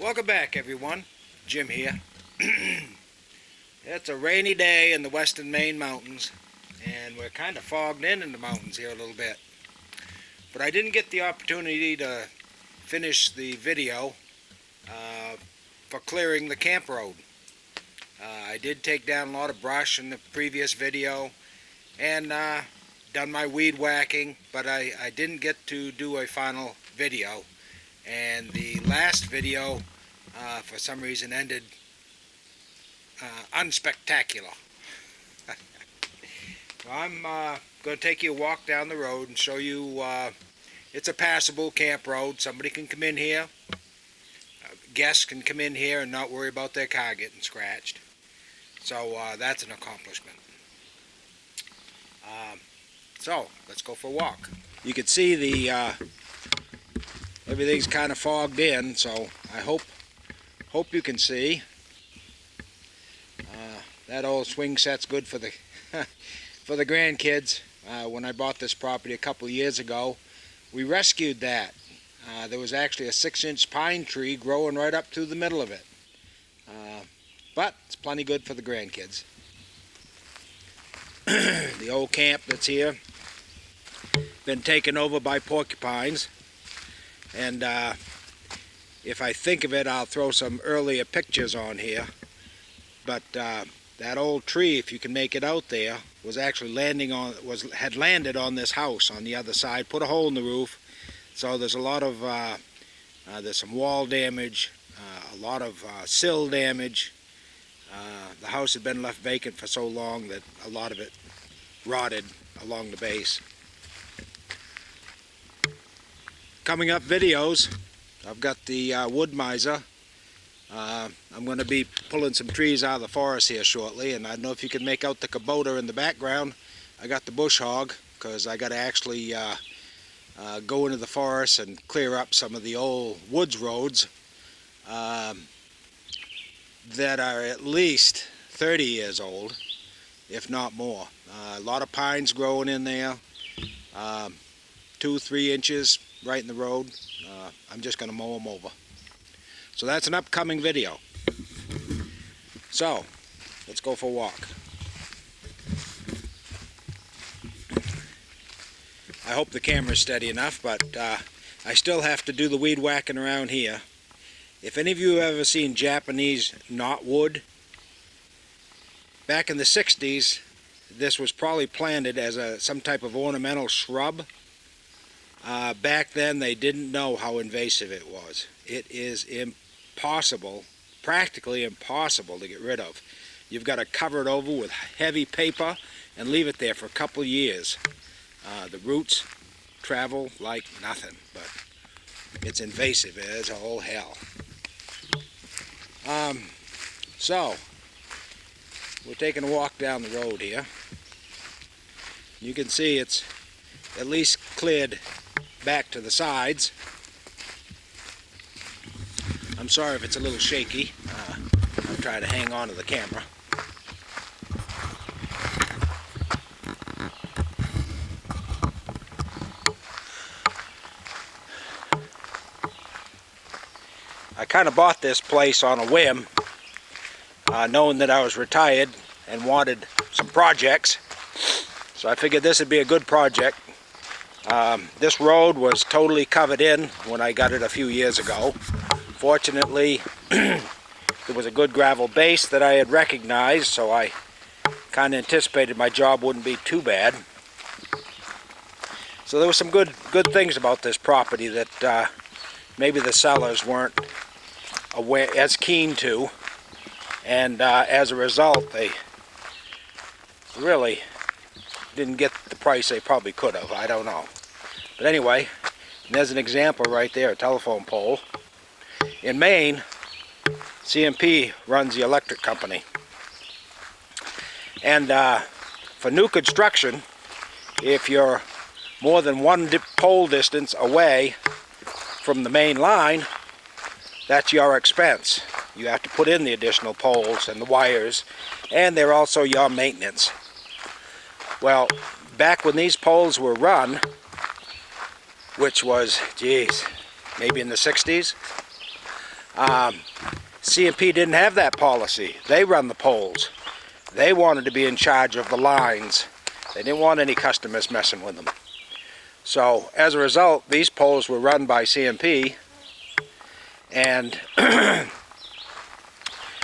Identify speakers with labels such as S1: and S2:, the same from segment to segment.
S1: Welcome back, everyone. Jim here. It's a rainy day in the western Maine mountains, and we're kind of fogged in the mountains here a little bit. But I didn't get the opportunity to finish the video for clearing the camp road. I did take down a lot of brush in the previous video and done my weed whacking, but I didn't get to do a final video. And the last video for some reason ended unspectacular. So I'm going to take you a walk down the road and show you it's a passable camp road. Somebody can come in here, guests can come in here and not worry about their car getting scratched. So that's an accomplishment. So let's go for a walk. You can see the everything's kind of fogged in, so I hope you can see. That old swing set's good for the for the grandkids. When I bought this property a couple of years ago, we rescued that. There was actually a 6-inch pine tree growing right up through the middle of it. But it's plenty good for the grandkids. The old camp that's here, been taken over by porcupines. And if I think of it, I'll throw some earlier pictures on here. But that old tree, if you can make it out there, was actually had landed on this house on the other side, put a hole in the roof. So there's a lot of there's some wall damage, a lot of sill damage. The house had been left vacant for so long that a lot of it rotted along the base. Coming up videos, I've got the wood-mizer. I'm going to be pulling some trees out of the forest here shortly, and I don't know if you can make out the Kubota in the background. I got the bush-hog because I got to actually go into the forest and clear up some of the old woods roads that are at least 30 years old, if not more. A lot of pines growing in there, 2-3 inches right in the road. I'm just going to mow them over. So that's an upcoming video. So let's go for a walk. I hope the camera's steady enough, but I still have to do the weed whacking around here. If any of you have ever seen Japanese knotwood, back in the 60s, this was probably planted as some type of ornamental shrub. Back then they didn't know how invasive it was. It is impossible, practically impossible to get rid of. You've got to cover it over with heavy paper and leave it there for a couple of years. The roots travel like nothing, but it's invasive as all hell. So we're taking a walk down the road here. You can see it's at least cleared back to the sides. I'm sorry if it's a little shaky. I'll try to hang on to the camera. I kind of bought this place on a whim, knowing that I was retired and wanted some projects. So I figured this would be a good project. This road was totally covered in when I got it a few years ago. Fortunately, there was a good gravel base that I had recognized, so I kind of anticipated my job wouldn't be too bad. So there were some good things about this property that maybe the sellers weren't as keen to, and as a result, they really didn't get the price they probably could have. I don't know. But anyway, there's an example right there, a telephone pole. In Maine, CMP runs the electric company. And for new construction, if you're more than one pole distance away from the main line, that's your expense. You have to put in the additional poles and the wires, and they're also your maintenance. Well, back when these poles were run, which was, geez, maybe in the 60s, C&P didn't have that policy. They run the poles. They wanted to be in charge of the lines. They didn't want any customers messing with them. So as a result, these poles were run by C&P, and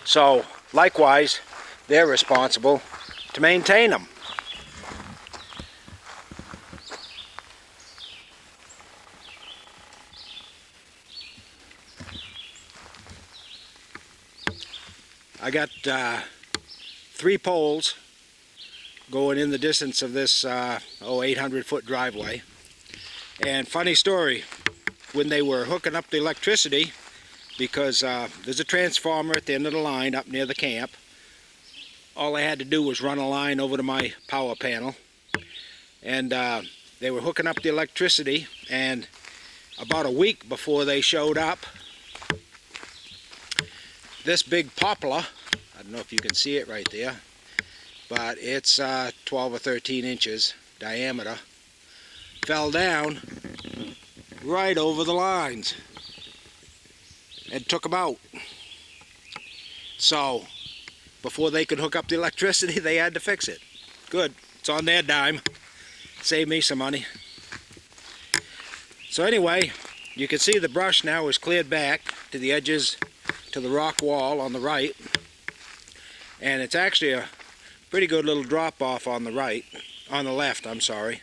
S1: so likewise, they're responsible to maintain them. I got 3 poles going in the distance of this 800-foot driveway. And funny story, when they were hooking up the electricity, because there's a transformer at the end of the line up near the camp, all I had to do was run a line over to my power panel, and they were hooking up the electricity, and about a week before they showed up, this big poplar, I don't know if you can see it right there, but it's 12 or 13 inches diameter, fell down right over the lines and took them out. So before they could hook up the electricity, they had to fix it. Good, it's on their dime. Saved me some money. So anyway, you can see the brush now is cleared back to the edges, to the rock wall on the right, and it's actually a pretty good little drop off on the left, I'm sorry.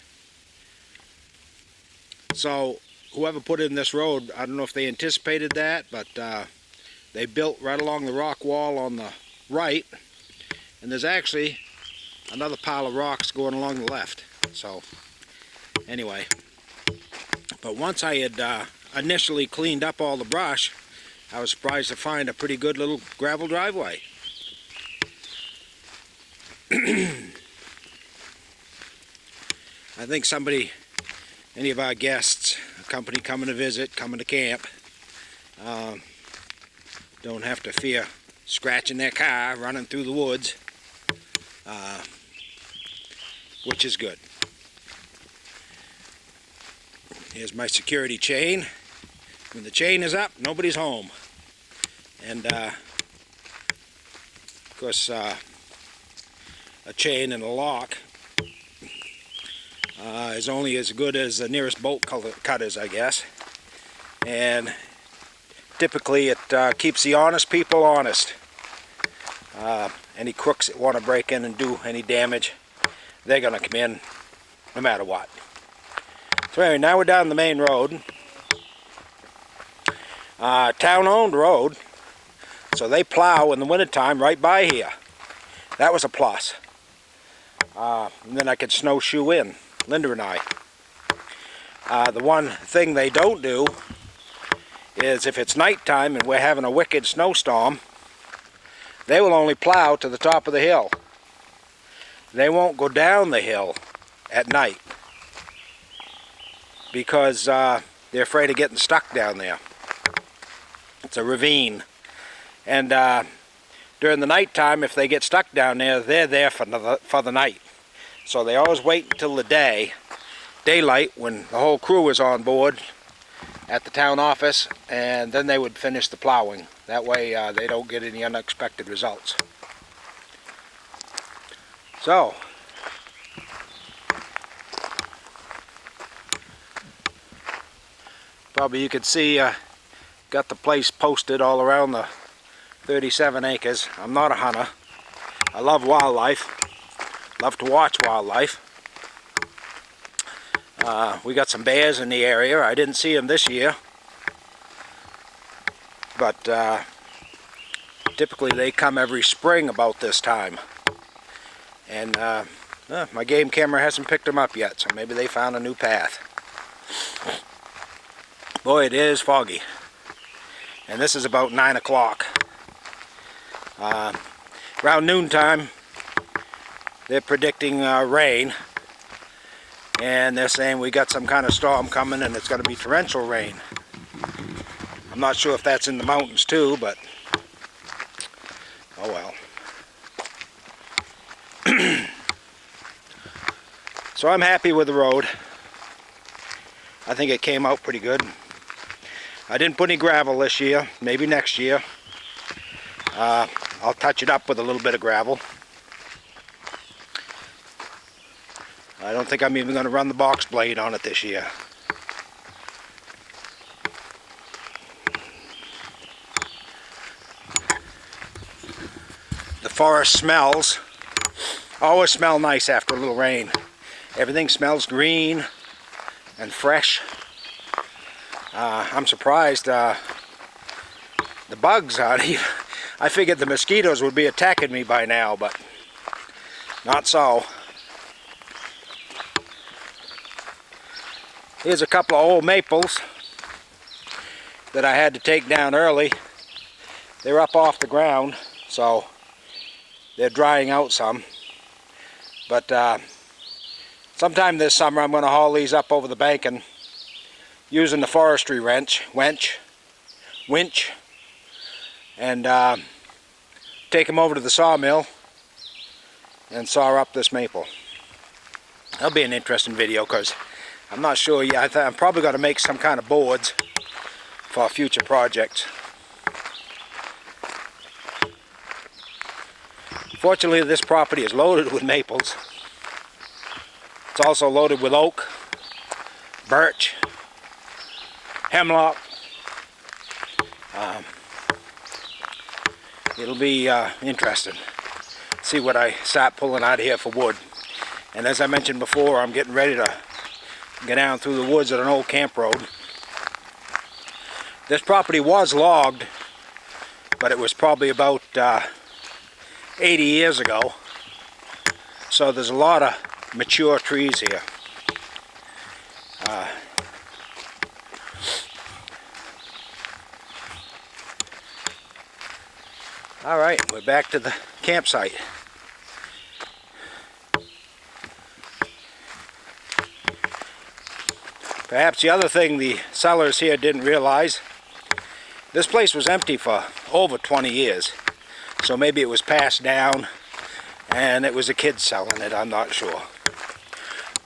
S1: So whoever put in this road, I don't know if they anticipated that, but they built right along the rock wall on the right, and there's actually another pile of rocks going along the left. So anyway, but once I had initially cleaned up all the brush, I was surprised to find a pretty good little gravel driveway. I think any of our guests, a company coming to visit, coming to camp, don't have to fear scratching their car, running through the woods, which is good. Here's my security chain. When the chain is up, nobody's home. And of course, a chain and a lock is only as good as the nearest bolt cutters, I guess. And typically it keeps the honest people honest. Any crooks that want to break in and do any damage, they're going to come in no matter what. So anyway, now we're down the main road. Town-owned road, so they plow in the wintertime right by here. That was a plus. And then I could snowshoe in, Linda and I. The one thing they don't do is if it's nighttime and we're having a wicked snowstorm, they will only plow to the top of the hill. They won't go down the hill at night because they're afraid of getting stuck down there. It's a ravine, and during the nighttime, if they get stuck down there, they're there for the night. So they always wait until the daylight, when the whole crew is on board at the town office, and then they would finish the plowing. That way they don't get any unexpected results. So probably you could see got the place posted all around the 37 acres. I'm not a hunter. I love wildlife. Love to watch wildlife. We got some bears in the area. I didn't see them this year, but typically they come every spring about this time. And my game camera hasn't picked them up yet, so maybe they found a new path. Boy, it is foggy. And this is about 9 o'clock. Around noontime, they're predicting rain. And they're saying we got some kind of storm coming and it's going to be torrential rain. I'm not sure if that's in the mountains too, but oh well. So I'm happy with the road. I think it came out pretty good. I didn't put any gravel this year. Maybe next year. I'll touch it up with a little bit of gravel. I don't think I'm even going to run the box blade on it this year. The forest smells always smell nice after a little rain. Everything smells green and fresh. I'm surprised the bugs aren't even. I figured the mosquitoes would be attacking me by now, but not so. Here's a couple of old maples that I had to take down early. They're up off the ground, so they're drying out some. But sometime this summer I'm going to haul these up over the bank and using the forestry winch, and take them over to the sawmill and saw up this maple. That'll be an interesting video because I'm not sure yet. I'm probably going to make some kind of boards for future projects. Fortunately, this property is loaded with maples. It's also loaded with oak, birch, hemlock. It'll be interesting. See what I start pulling out of here for wood. And as I mentioned before, I'm getting ready to get down through the woods at an old camp road. This property was logged, but it was probably about 80 years ago. So there's a lot of mature trees here. Alright, we're back to the campsite. Perhaps the other thing the sellers here didn't realize, this place was empty for over 20 years. So maybe it was passed down and it was a kid selling it, I'm not sure.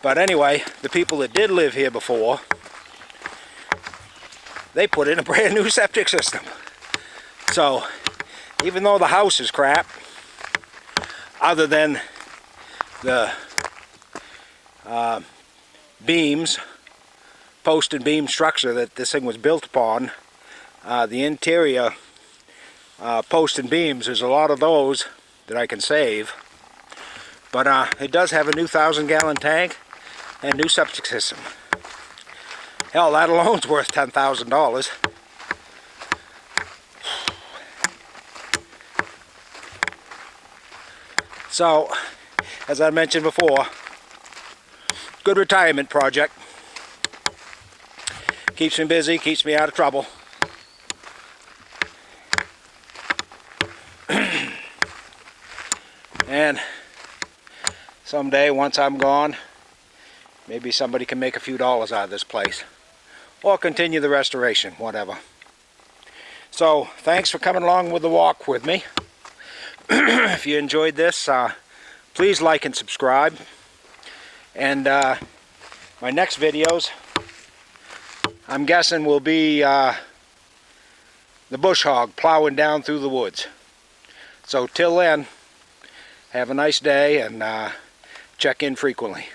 S1: But anyway, the people that did live here before, they put in a brand new septic system. So even though the house is crap, other than the beams, post and beam structure that this thing was built upon, the interior post and beams, there's a lot of those that I can save. But it does have a new 1,000-gallon tank and new septic system. Hell, that alone's worth $10,000. So, as I mentioned before, good retirement project. Keeps me busy, keeps me out of trouble. And someday, once I'm gone, maybe somebody can make a few dollars out of this place. Or continue the restoration, whatever. So, thanks for coming along with the walk with me. If you enjoyed this, please like and subscribe. And my next videos, I'm guessing, will be the bush-hog plowing down through the woods. So till then, have a nice day and check in frequently.